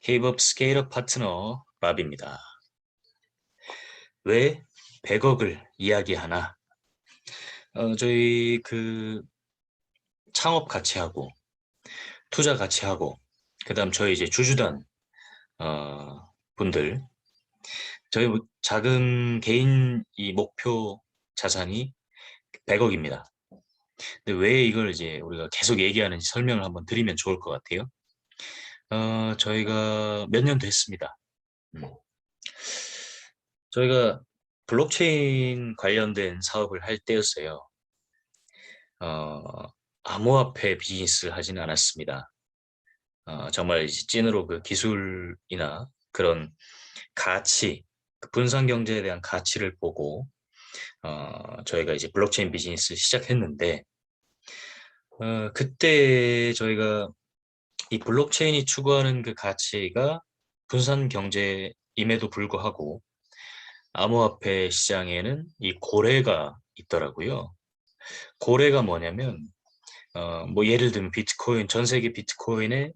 K-pop 스케일업 파트너 랍입니다. 왜 100억을 이야기하나? 저희 창업 같이 하고 투자 같이 하고 그다음 저희 이제 주주단 분들 저희 자금 개인 이 목표 자산이 100억입니다. 근데 왜 이걸 이제 우리가 계속 얘기하는지 설명을 한번 드리면 좋을 것 같아요. 저희가 몇 년 됐습니다. 음. 저희가 블록체인 관련된 사업을 할 때였어요. 어, 암호화폐 비즈니스를 하지는 않았습니다. 정말 이제 찐으로 그 기술이나 그런 가치, 그 분산 경제에 대한 가치를 보고 저희가 이제 블록체인 비즈니스 시작했는데 그때 저희가 이 블록체인이 추구하는 그 가치가 분산 경제임에도 불구하고 암호화폐 시장에는 이 고래가 있더라고요. 고래가 뭐냐면 뭐 예를 들면 비트코인 전 세계 비트코인의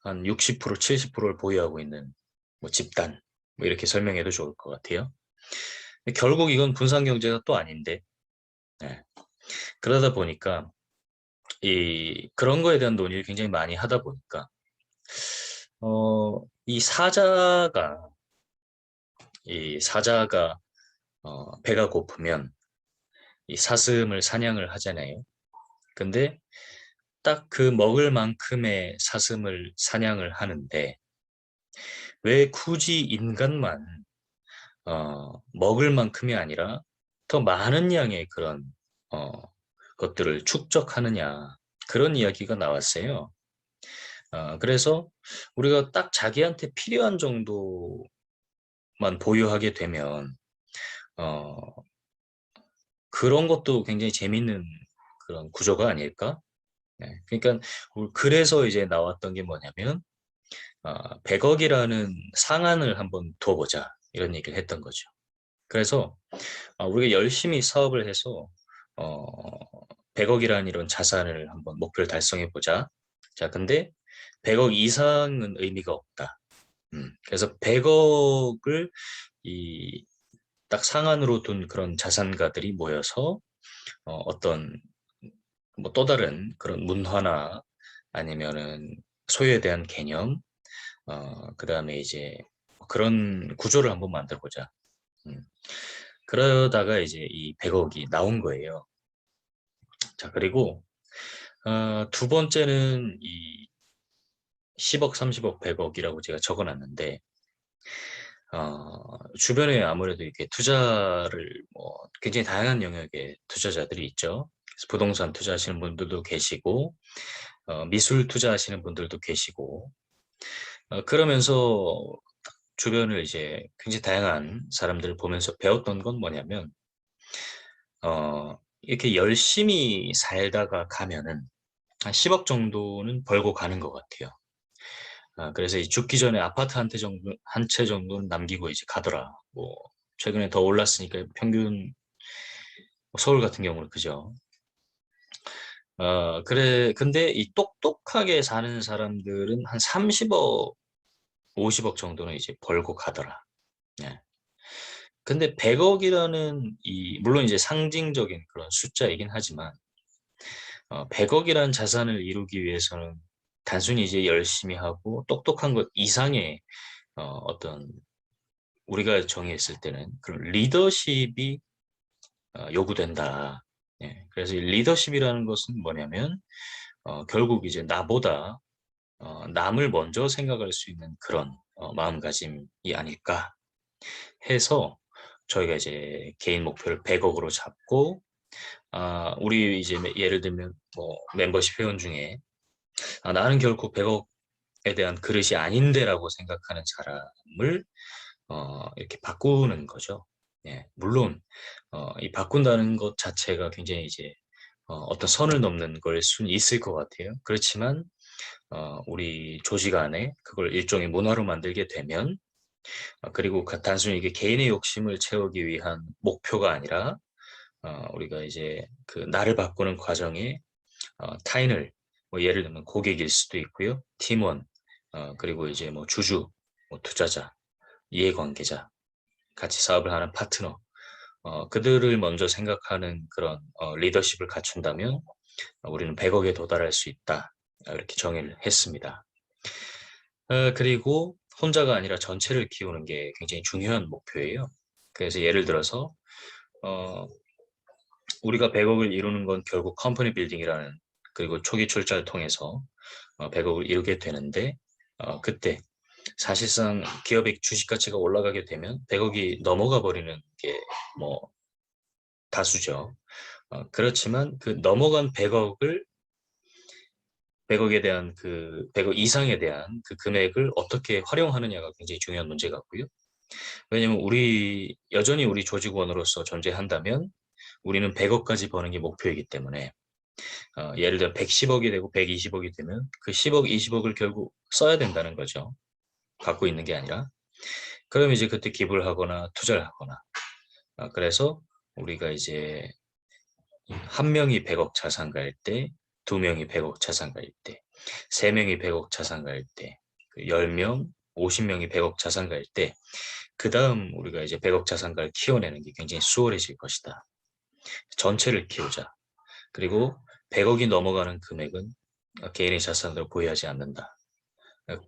한 60%, 70%를 보유하고 있는 뭐 집단 뭐 이렇게 설명해도 좋을 것 같아요. 근데 결국 이건 분산 경제가 또 아닌데 네. 그러다 보니까 이 그런 거에 대한 논의를 굉장히 많이 하다 보니까 이 사자가 배가 고프면 이 사슴을 사냥을 하잖아요. 근데 딱 그 먹을 만큼의 사슴을 사냥을 하는데 왜 굳이 인간만 먹을 만큼이 아니라 더 많은 양의 그런 어, 것들을 축적하느냐 그런 이야기가 나왔어요. 그래서 우리가 딱 자기한테 필요한 정도만 보유하게 되면 어, 그런 것도 굉장히 재밌는 그런 구조가 아닐까? 네. 그러니까 그래서 이제 나왔던 게 뭐냐면 100억이라는 상한을 한번 둬보자 이런 얘기를 했던 거죠. 그래서 우리가 열심히 사업을 해서 어, 100억이라는 이런 자산을 한번 목표를 달성해 보자. 자, 근데 100억 이상은 의미가 없다. 그래서 100억을 이 딱 상한으로 둔 그런 자산가들이 모여서 어떤 뭐 또 다른 그런 문화나 아니면은 소유에 대한 개념, 그다음에 이제 그런 구조를 한번 만들어 보자. 음. 그러다가 이제 이 100억이 나온 거예요. 자, 그리고 두 번째는 이 10억, 30억, 100억이라고 제가 적어놨는데 주변에 아무래도 이렇게 투자를 뭐 굉장히 다양한 영역의 투자자들이 있죠. 그래서 부동산 투자하시는 분들도 계시고 미술 투자하시는 분들도 계시고 그러면서 주변을 이제 굉장히 다양한 사람들을 보면서 배웠던 건 뭐냐면 이렇게 열심히 살다가 가면은 한 10억 정도는 벌고 가는 것 같아요. 그래서 이 죽기 전에 아파트 한 채 정도는 남기고 이제 가더라. 뭐, 최근에 더 올랐으니까 평균, 뭐 서울 같은 경우는 그죠. 그래, 근데 이 똑똑하게 사는 사람들은 한 30억, 50억 정도는 이제 벌고 가더라. 예. 근데 100억이라는 물론 이제 상징적인 그런 숫자이긴 하지만, 100억이라는 자산을 이루기 위해서는 단순히 이제 열심히 하고 똑똑한 것 이상의 어떤 우리가 정의했을 때는 그런 리더십이 요구된다. 예, 그래서 이 리더십이라는 것은 뭐냐면 결국 이제 나보다 남을 먼저 생각할 수 있는 그런 마음가짐이 아닐까 해서 저희가 이제 개인 목표를 100억으로 잡고 우리 이제 예를 들면 뭐 멤버십 회원 중에 나는 결코 100억에 대한 그릇이 아닌데라고 생각하는 사람을 이렇게 바꾸는 거죠. 예, 물론 이 바꾼다는 것 자체가 굉장히 이제 어떤 선을 넘는 걸 수는 있을 것 같아요. 그렇지만 우리 조직 안에 그걸 일종의 문화로 만들게 되면 그리고 단순히 이게 개인의 욕심을 채우기 위한 목표가 아니라 우리가 이제 그 나를 바꾸는 과정에 타인을 뭐 예를 들면 고객일 수도 있고요. 팀원, 그리고 이제 뭐 주주, 뭐 투자자, 이해관계자, 같이 사업을 하는 파트너, 그들을 먼저 생각하는 그런 리더십을 갖춘다면 우리는 100억에 도달할 수 있다. 이렇게 정의를 했습니다. 그리고 혼자가 아니라 전체를 키우는 게 굉장히 중요한 목표예요. 그래서 예를 들어서 우리가 100억을 이루는 건 결국 컴퍼니 빌딩이라는, 그리고 초기 출자를 통해서 100억을 이루게 되는데, 그때 사실상 기업의 주식 가치가 올라가게 되면 100억이 넘어가 버리는 게 뭐 다수죠. 그렇지만 그 넘어간 100억에 대한 100억 이상에 대한 그 금액을 어떻게 활용하느냐가 굉장히 중요한 문제 같고요. 왜냐면 여전히 우리 조직원으로서 존재한다면 우리는 100억까지 버는 게 목표이기 때문에, 예를 들어 110억이 되고 120억이 되면 그 10억, 20억을 결국 써야 된다는 거죠. 갖고 있는 게 아니라. 그럼 이제 그때 기부를 하거나 투자를 하거나. 그래서 우리가 이제 한 명이 100억 자산가일 때, 두 명이 100억 자산가일 때, 세 명이 100억 자산가일 때, 10명, 50명이 100억 자산가일 때, 그 다음 우리가 이제 100억 자산가를 키워내는 게 굉장히 수월해질 것이다. 전체를 키우자. 그리고 100억이 넘어가는 금액은 개인의 자산으로 보유하지 않는다.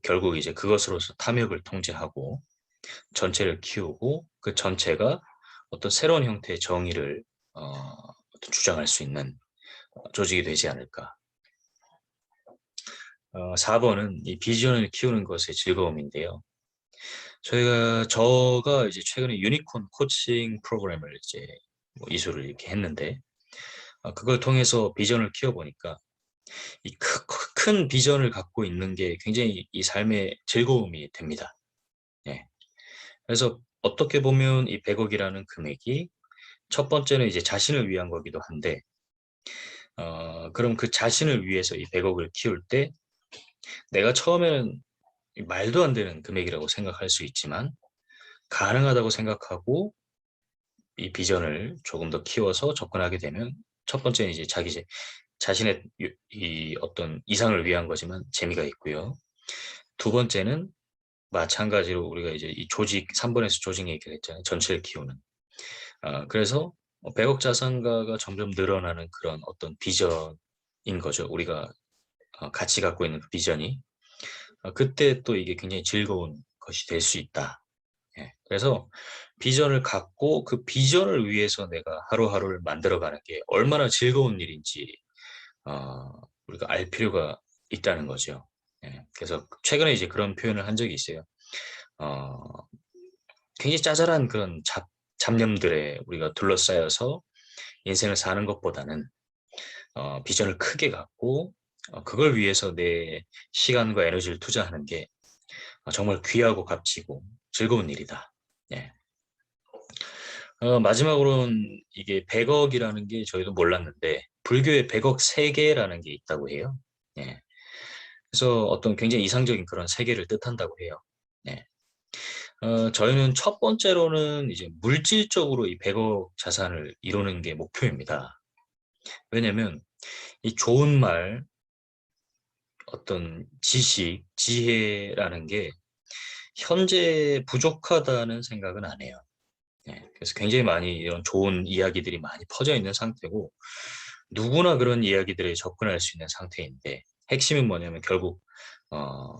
결국 이제 그것으로서 탐욕을 통제하고 전체를 키우고 그 전체가 어떤 새로운 형태의 정의를 주장할 수 있는 조직이 되지 않을까. 4번은 이 비전을 키우는 것의 즐거움인데요. 저가 이제 최근에 유니콘 코칭 프로그램을 이제 뭐 이수를 이렇게 했는데, 그걸 통해서 비전을 키워보니까 이 큰 비전을 갖고 있는 게 굉장히 이 삶의 즐거움이 됩니다. 예. 그래서 어떻게 보면 이 100억이라는 금액이 첫 번째는 이제 자신을 위한 거기도 한데, 그럼 그 자신을 위해서 이 100억을 키울 때 내가 처음에는 말도 안 되는 금액이라고 생각할 수 있지만 가능하다고 생각하고 이 비전을 조금 더 키워서 접근하게 되면, 첫 번째는 이제 자신의 이 어떤 이상을 위한 거지만 재미가 있고요. 두 번째는 마찬가지로 우리가 이제 이 3번에서 조직 얘기를 했잖아요. 전체를 키우는. 그래서 100억 자산가가 점점 늘어나는 그런 어떤 비전인 거죠. 우리가 같이 갖고 있는 그 비전이. 그때 또 이게 굉장히 즐거운 것이 될 수 있다. 예. 그래서 비전을 갖고 그 비전을 위해서 내가 하루하루를 만들어가는 게 얼마나 즐거운 일인지 우리가 알 필요가 있다는 거죠. 예. 그래서 최근에 이제 그런 표현을 한 적이 있어요. 어, 굉장히 짜잘한 그런 잡념들에 우리가 둘러싸여서 인생을 사는 것보다는 비전을 크게 갖고 그걸 위해서 내 시간과 에너지를 투자하는 게 정말 귀하고 값지고 즐거운 일이다. 예. 마지막으로는 이게 100억이라는 게 저희도 몰랐는데 불교에 100억 세계라는 게 있다고 해요. 예. 그래서 어떤 굉장히 이상적인 그런 세계를 뜻한다고 해요. 예. 저희는 첫 번째로는 이제 물질적으로 이 100억 자산을 이루는 게 목표입니다. 왜냐면 이 좋은 말, 어떤 지식, 지혜라는 게 현재 부족하다는 생각은 안 해요. 예, 그래서 굉장히 많이 이런 좋은 이야기들이 많이 퍼져 있는 상태고 누구나 그런 이야기들에 접근할 수 있는 상태인데, 핵심은 뭐냐면 결국 어,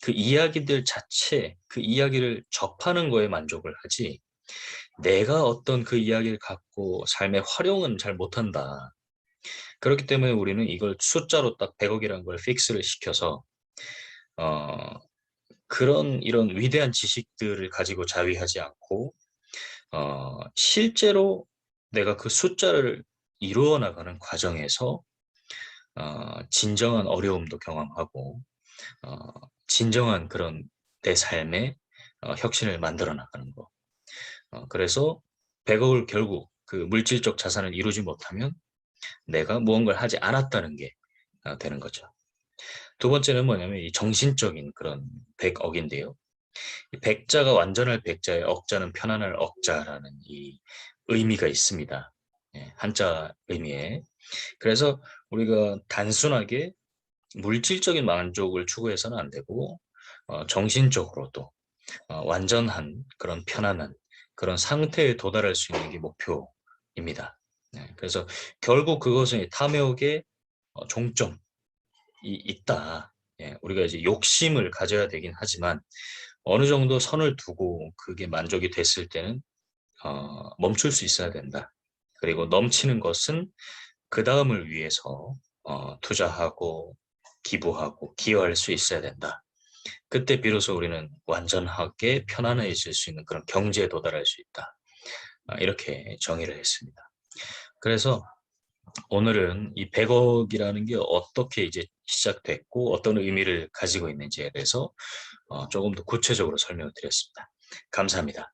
그 이야기들 자체, 그 이야기를 접하는 거에 만족을 하지 내가 어떤 그 이야기를 갖고 삶의 활용은 잘 못한다. 그렇기 때문에 우리는 이걸 숫자로 딱 100억이라는 걸 픽스를 시켜서 어, 이런 위대한 지식들을 가지고 자위하지 않고 실제로 내가 그 숫자를 이루어 나가는 과정에서 진정한 어려움도 경험하고 어, 진정한 그런 내 삶의 혁신을 만들어 나가는 거. 그래서 100억을 결국 그 물질적 자산을 이루지 못하면 내가 무언가를 하지 않았다는 게 되는 거죠. 두 번째는 뭐냐면 이 정신적인 그런 100억인데요. 백자가 완전할 백자에 억자는 편안할 억자라는 이 의미가 있습니다. 예, 한자 의미에. 그래서 우리가 단순하게 물질적인 만족을 추구해서는 안 되고 정신적으로도 완전한 그런 편안한 그런 상태에 도달할 수 있는 게 목표입니다. 네, 그래서 결국 그것은 탐욕의 종점이 있다. 예, 우리가 이제 욕심을 가져야 되긴 하지만 어느 정도 선을 두고 그게 만족이 됐을 때는 멈출 수 있어야 된다. 그리고 넘치는 것은 그 다음을 위해서 투자하고 기부하고 기여할 수 있어야 된다. 그때 비로소 우리는 완전하게 편안해질 수 있는 그런 경지에 도달할 수 있다. 이렇게 정의를 했습니다. 그래서 오늘은 이 100억이라는 게 어떻게 이제 시작됐고 어떤 의미를 가지고 있는지에 대해서 조금 더 구체적으로 설명을 드렸습니다. 감사합니다.